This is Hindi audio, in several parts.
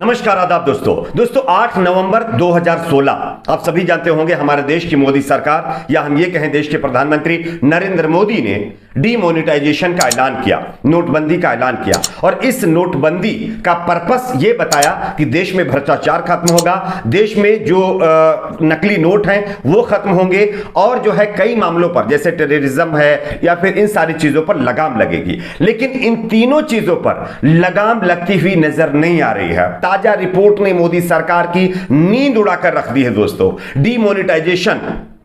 नमस्कार आदाब दोस्तों 8 नवंबर 2016 आप सभी जानते होंगे हमारे देश की मोदी सरकार या हम ये कहें देश के प्रधानमंत्री नरेंद्र मोदी ने डीमोनेटाइजेशन का ऐलान किया, नोटबंदी का ऐलान किया और इस नोटबंदी का पर्पस ये बताया कि देश में भ्रष्टाचार खत्म होगा, देश में जो नकली नोट हैं वो खत्म होंगे और जो है कई मामलों पर जैसे टेररिज्म है या फिर इन सारी चीजों पर लगाम लगेगी। लेकिन इन तीनों चीजों पर लगाम लगती हुई नजर नहीं आ रही है। ताजा रिपोर्ट ने मोदी सरकार की नींद उड़ाकर रख दी है दोस्तों। डीमोनेटाइजेशन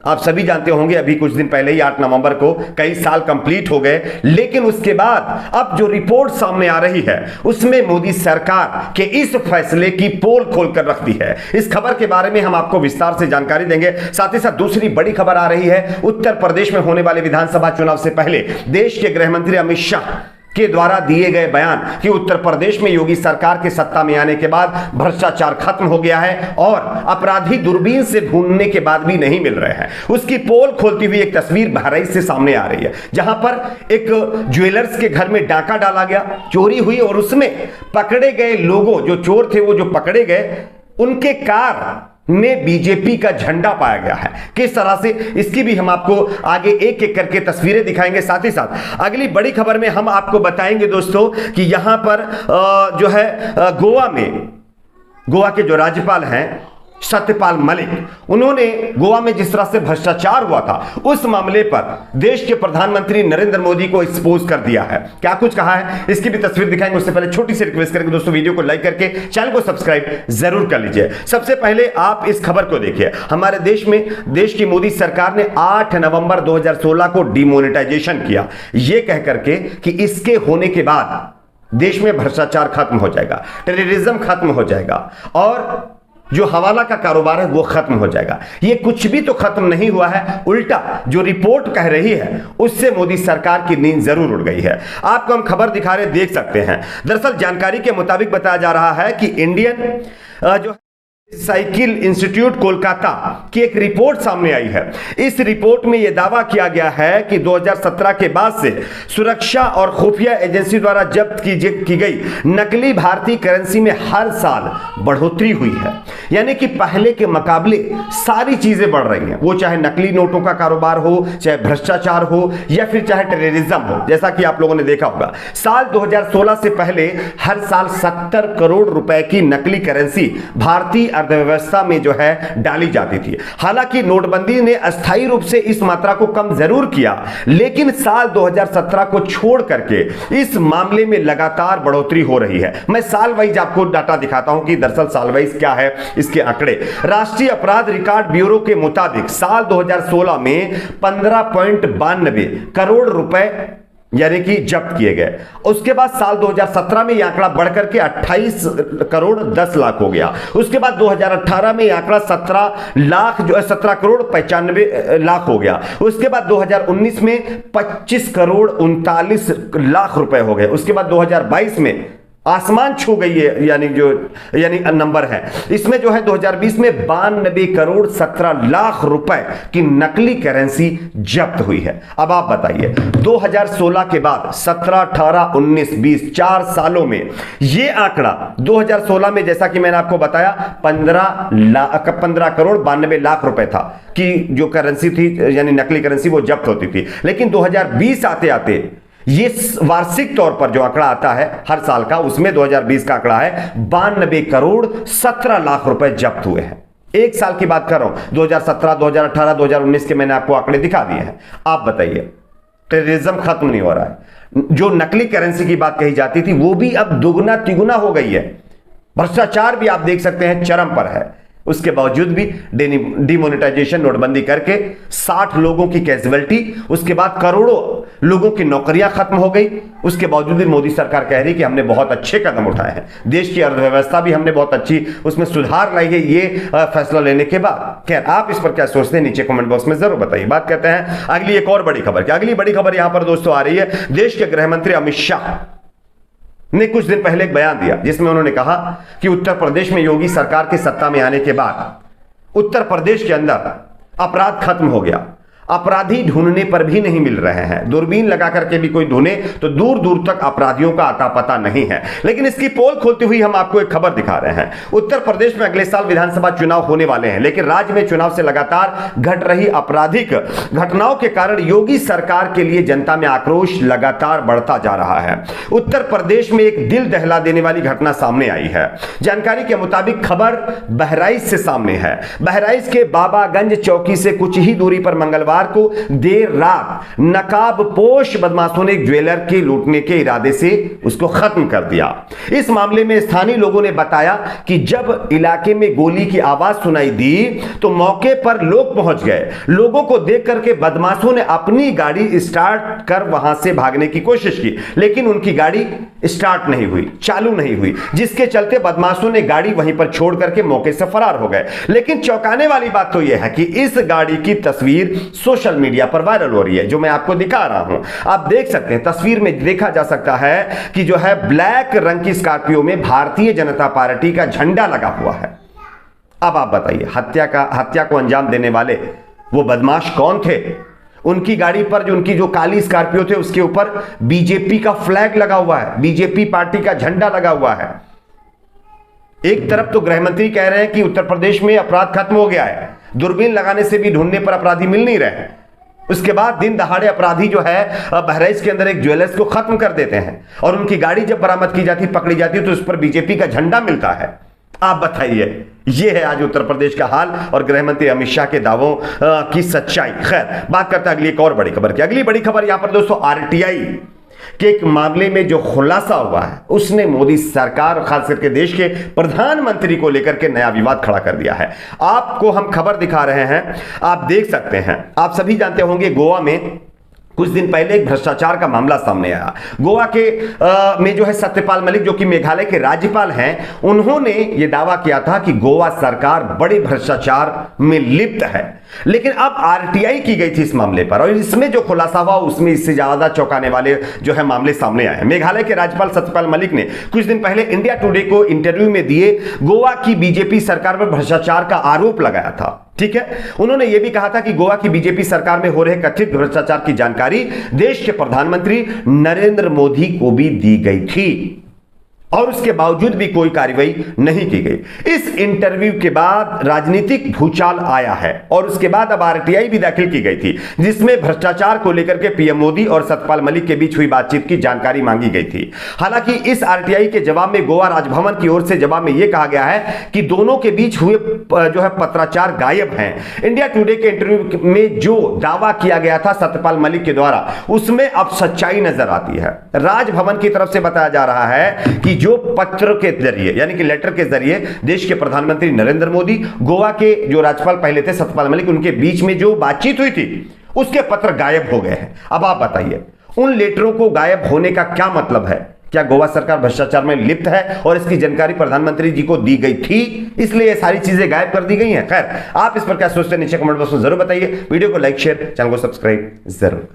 आप सभी जानते होंगे अभी कुछ दिन पहले ही 8 नवंबर को कई साल कंप्लीट हो गए, लेकिन उसके बाद अब जो रिपोर्ट सामने आ रही है उसमें मोदी सरकार के इस फैसले की पोल खोलकर रख दी है। इस खबर के बारे में हम आपको विस्तार से जानकारी देंगे। साथ ही साथ दूसरी बड़ी खबर आ रही है, उत्तर प्रदेश में होने वाले विधानसभा चुनाव से पहले देश के गृह मंत्री अमित शाह के द्वारा दिए गए बयान कि उत्तर प्रदेश में योगी सरकार के सत्ता में आने के बाद भ्रष्टाचार खत्म हो गया है और अपराधी दूरबीन से ढूंढने के बाद भी नहीं मिल रहे हैं, उसकी पोल खोलती हुई एक तस्वीर बहराइच से सामने आ रही है, जहां पर एक ज्वेलर्स के घर में डाका डाला गया, चोरी हुई और उसमें पकड़े गए लोगों, जो चोर थे वो जो पकड़े गए, उनके कार में बीजेपी का झंडा पाया गया है। किस तरह से, इसकी भी हम आपको आगे एक एक करके तस्वीरें दिखाएंगे। साथ ही साथ अगली बड़ी खबर में हम आपको बताएंगे दोस्तों कि यहां पर जो है गोवा के जो राज्यपाल हैं सत्यपाल मलिक, उन्होंने गोवा में जिस तरह से भ्रष्टाचार हुआ था उस मामले पर देश के प्रधानमंत्री नरेंद्र मोदी को एक्सपोज कर दिया है। क्या कुछ कहा है इसकी भी तस्वीर दिखाएंगे। उससे पहले छोटी सी रिक्वेस्ट करेंगे दोस्तों, वीडियो को लाइक करके चैनल को सब्सक्राइब जरूर कर लीजिए। सबसे पहले आप इस खबर को देखिए। हमारे देश में देश की मोदी सरकार ने 8 नवंबर 2016 को डिमोनेटाइजेशन किया, यह कह करके कि इसके होने के बाद देश में भ्रष्टाचार खत्म हो जाएगा, टेररिज्म खत्म हो जाएगा और जो हवाला का कारोबार है वो खत्म हो जाएगा। ये कुछ भी तो खत्म नहीं हुआ है, उल्टा जो रिपोर्ट कह रही है उससे मोदी सरकार की नींद जरूर उड़ गई है। आपको हम खबर दिखा रहे, देख सकते हैं। दरअसल जानकारी के मुताबिक बताया जा रहा है कि इंडियन जो साइकिल इंस्टीट्यूट कोलकाता की एक रिपोर्ट सामने आई है। इस रिपोर्ट में यह दावा किया गया है कि 2017 के बाद से सुरक्षा और खुफिया एजेंसी द्वारा जब्त की गई नकली भारतीय करेंसी में हर साल बढ़ोतरी हुई है। यानी कि पहले के मुकाबले सारी चीजें बढ़ रही हैं, वो चाहे नकली नोटों का कारोबार हो, चाहे भ्रष्टाचार हो या फिर चाहे टेररिज्म हो। जैसा कि आप लोगों ने देखा होगा, साल 2016 से पहले हर साल 70 करोड़ रुपए की नकली करेंसी भारतीय अर्थव्यवस्था में जो है डाली जाती थी। हालांकि नोटबंदी ने अस्थायी रूप से इस मात्रा को कम जरूर किया, लेकिन साल 2017 को छोड़ करके इस मामले में लगातार बढ़ोतरी हो रही है। मैं साल वाइज आपको डाटा दिखाता हूं कि दरअसल साल वाइज क्या है इसके आंकड़े। राष्ट्रीय अपराध रिकॉर्ड ब्यूरो के मुताबिक साल 2016 में 15.92 करोड़ रुपए यानी कि जब्त किए गए। उसके बाद साल 2017 में यह आंकड़ा बढ़कर के 28 करोड़ 10 लाख हो गया। उसके बाद 2018 में यह आंकड़ा 17 करोड़ 95 लाख हो गया। उसके बाद 2019 में 25 करोड़ 39 लाख रुपए हो गए। उसके बाद 2022 में आसमान छू गई है, यानी नंबर है इसमें जो है 2020 में 92 करोड़ 17 लाख रुपए की नकली करेंसी जब्त हुई है। अब आप बताइए 2016 के बाद 17, 18, 19, 20 4 सालों में यह आंकड़ा 2016 में जैसा कि मैंने आपको बताया 15 करोड़ 92 लाख रुपए था कि जो करेंसी थी यानी नकली करेंसी वो जब्त होती थी। लेकिन 2020 आते आते ये वार्षिक तौर पर जो आंकड़ा आता है हर साल का, उसमें 2020 का आंकड़ा है 92 करोड़ 17 लाख रुपए जब्त हुए हैं। एक साल की बात कर रहा हूं, 2017, 2018, 2019 के मैंने आपको आंकड़े दिखा दिए हैं। आप बताइए, टेररिज्म खत्म नहीं हो रहा है, जो नकली करेंसी की बात कही जाती थी वो भी अब दुगना तिगुना हो गई है, भ्रष्टाचार भी आप देख सकते हैं चरम पर है। उसके बावजूद भी डिमोनेटाइजेशन नोटबंदी करके 60 लोगों की कैजुअलिटी, उसके बाद करोड़ों लोगों की नौकरियां खत्म हो गई। उसके बावजूद भी मोदी सरकार कह रही कि हमने बहुत अच्छे कदम उठाए हैं, देश की अर्थव्यवस्था भी हमने बहुत अच्छी उसमें सुधार लाई है ये फैसला लेने के बाद। खैर, आप इस पर क्या सोचते हैं नीचे कमेंट बॉक्स में जरूर बताइए। बात करते हैं अगली एक और बड़ी खबर की। अगली बड़ी खबर यहां पर दोस्तों आ रही है, देश के गृह मंत्री अमित शाह ने कुछ दिन पहले एक बयान दिया जिसमें उन्होंने कहा कि उत्तर प्रदेश में योगी सरकार के सत्ता में आने के बाद उत्तर प्रदेश के अंदर अपराध खत्म हो गया, अपराधी ढूंढने पर भी नहीं मिल रहे हैं। दूरबीन लगा करके भी कोई ढूंढे तो दूर दूर तक अपराधियों का आता पता नहीं है। लेकिन इसकी पोल खोलती हुई हम आपको एक खबर दिखा रहे हैं। उत्तर प्रदेश में अगले साल विधानसभा चुनाव होने वाले हैं, लेकिन राज्य में चुनाव से लगातार घट रही आपराधिक घटनाओं के कारण योगी सरकार के लिए जनता में आक्रोश लगातार बढ़ता जा रहा है। उत्तर प्रदेश में एक दिल दहला देने वाली घटना सामने आई है। जानकारी के मुताबिक खबर बहराइच से सामने है। बहराइच के बाबागंज चौकी से कुछ ही दूरी पर मंगलवार को देर रात नकाबपोश बदमाशों ने एक ज्वेलर के लूटने के इरादे से उसको खत्म कर दिया। इस मामले में स्थानीय लोगों ने बताया कि जब इलाके में गोली की आवाज सुनाई दी तो मौके पर लोग पहुंच गए। लोगों को देख करके बदमाशों ने अपनी गाड़ी स्टार्ट कर वहां से भागने की कोशिश की, लेकिन उनकी गाड़ी स्टार्ट नहीं हुई, चालू नहीं हुई, जिसके चलते बदमाशों ने गाड़ी वहीं पर छोड़ करके मौके से फरार हो गए। लेकिन चौंकाने वाली बात तो यह है कि इस गाड़ी की तस्वीर सोशल मीडिया पर वायरल हो रही है, जो मैं आपको दिखा रहा हूं। आप देख सकते हैं, तस्वीर में देखा जा सकता है कि जो है ब्लैक रंग की स्कॉर्पियो में भारतीय जनता पार्टी का झंडा लगा हुआ है। अब आप बताइए, हत्या को अंजाम देने वाले वो बदमाश कौन थे? उनकी गाड़ी पर जो काली स्कॉर्पियो थे उसके ऊपर बीजेपी का फ्लैग लगा हुआ है, बीजेपी पार्टी का झंडा लगा हुआ है। एक तरफ तो गृह मंत्री कह रहे हैं कि उत्तर प्रदेश में अपराध खत्म हो गया है, दूरबीन लगाने से भी ढूंढने पर अपराधी मिल नहीं रहे। उसके बाद दिन दहाड़े अपराधी जो है बहराइच के अंदर एक ज्वेलर्स को खत्म कर देते हैं और उनकी गाड़ी जब बरामद की जाती, पकड़ी जाती है तो उस पर बीजेपी का झंडा मिलता है। आप बताइए, यह है आज उत्तर प्रदेश का हाल और गृह मंत्री अमित शाह के दावों की सच्चाई। खैर, बात करते हैं अगली एक और बड़ी खबर की। अगली बड़ी खबर यहां पर दोस्तों आरटीआई के एक मामले में जो खुलासा हुआ है, उसने मोदी सरकार और खास करके देश के प्रधानमंत्री को लेकर के नया विवाद खड़ा कर दिया है। आपको हम खबर दिखा रहे हैं, आप देख सकते हैं। आप सभी जानते होंगे गोवा में कुछ दिन पहले एक भ्रष्टाचार का मामला सामने आया। गोवा के में जो है सत्यपाल मलिक, जो कि मेघालय के राज्यपाल हैं, उन्होंने यह दावा किया था कि गोवा सरकार बड़े भ्रष्टाचार में लिप्त है। लेकिन अब आरटीआई की गई थी इस मामले पर और इसमें जो खुलासा हुआ उसमें इससे ज्यादा चौंकाने वाले जो है मामले सामने आए हैं। मेघालय के राज्यपाल सत्यपाल मलिक ने कुछ दिन पहले इंडिया टुडे को इंटरव्यू में दिए गोवा की बीजेपी सरकार पर भ्रष्टाचार का आरोप लगाया था। ठीक है, उन्होंने यह भी कहा था कि गोवा की बीजेपी सरकार में हो रहे कथित भ्रष्टाचार की जानकारी देश के प्रधानमंत्री नरेंद्र मोदी को भी दी गई थी और उसके बावजूद भी कोई कार्रवाई नहीं की गई। इस इंटरव्यू के बाद राजनीतिक भूचाल आया है और उसके बाद अब आरटीआई भी दाखिल की गई थी, जिसमें भ्रष्टाचार को लेकर के पीएम मोदी और सत्यपाल मलिक के बीच हुई बातचीत की जानकारी मांगी गई थी। हालांकि इस आरटीआई के जवाब में गोवा राजभवन की ओर से जवाब में यह कहा गया है कि दोनों के बीच हुए जो है पत्राचार गायब हैं। इंडिया टुडे के इंटरव्यू में जो दावा किया गया था सत्यपाल मलिक के द्वारा, उसमें अब सच्चाई नजर आती है। राजभवन की तरफ से बताया जा रहा है कि जो पत्र के जरिए यानी कि लेटर के जरिए देश के प्रधानमंत्री नरेंद्र मोदी, गोवा के जो राज्यपाल पहले थे सत्यपाल मलिक, उनके बीच में जो बातचीत हुई थी उसके पत्र गायब हो गए हैं। अब आप बताइए, उन लेटरों को गायब होने का क्या मतलब है? क्या गोवा सरकार भ्रष्टाचार में लिप्त है और इसकी जानकारी प्रधानमंत्री जी को दी गई थी, इसलिए ये सारी चीजें गायब कर दी गई हैं? खैर, आप इस पर क्या सोचते हैं नीचे कमेंट बॉक्स में जरूर बताइए। वीडियो को लाइक, शेयर, चैनल को सब्सक्राइब जरूर करें।